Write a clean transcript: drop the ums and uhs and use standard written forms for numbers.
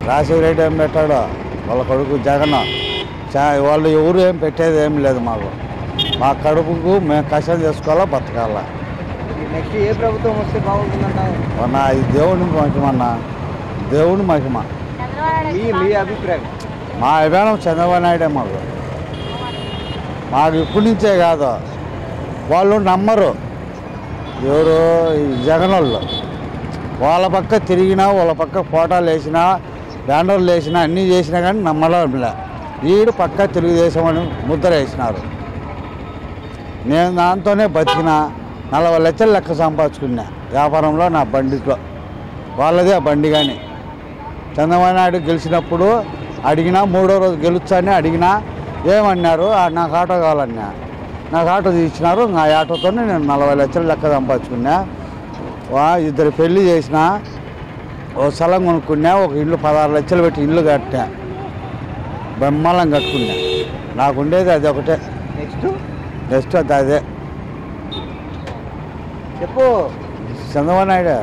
రాజశేఖర రెడ్డి ఏం పెట్టాడు, వాళ్ళ కొడుకు జగన్. వాళ్ళు ఎవరు ఏం పెట్టేది ఏం లేదు మాకు. మా కడుపుకు మేము కష్టం చేసుకోవాలా, బతకాలా. నెక్స్ట్ ఏ ప్రభుత్వం వస్తే బాగుంటుందంటావు? అన్నా ఇది దేవుని మహిమన్నా, దేవుని మహిమ. మీ అభిప్రాయం? మా అభిమానం చంద్రబాబు నాయుడే మాకు ఇప్పటి నుంచే కాదు, వాళ్ళు నమ్మరు. ఎవరు ఈ జగన్ వాళ్ళ పక్క తిరిగినా, వాళ్ళ పక్క ఫోటోలు వేసినా, బ్యానర్లు వేసినా, అన్నీ చేసినా కానీ నమ్మడంలే. వీడు పక్క తెలుగుదేశం అని ముద్ర వేసినారు. నేను దాంతోనే బతికిన 40 లక్షలు లెక్క సంపాదించుకున్నా వ్యాపారంలో, నా బండిలో. వాళ్ళదే ఆ బండి. కానీ చంద్రబాబు నాయుడు గెలిచినప్పుడు అడిగినా, 3వ రోజు గెలుచాని అడిగినా ఏమన్నారు, నాకు ఆటో కావాలన్నా. నాకు ఆటో తీసినారు. నా ఆటోతో నేను 40 లక్షలు లెక్క సంపాదించుకున్నా. 2 పెళ్ళి చేసిన, ఓ స్థలం కొనుక్కున్నా, ఒక ఇల్లు 16 లక్షలు పెట్టి ఇల్లు కట్టా, బ్రహ్మాండం కట్టుకున్నా. నాకు ఉండేది అది ఒకటే. నెక్స్ట్ అదే చెప్పు. చంద్రబాబు నాయుడు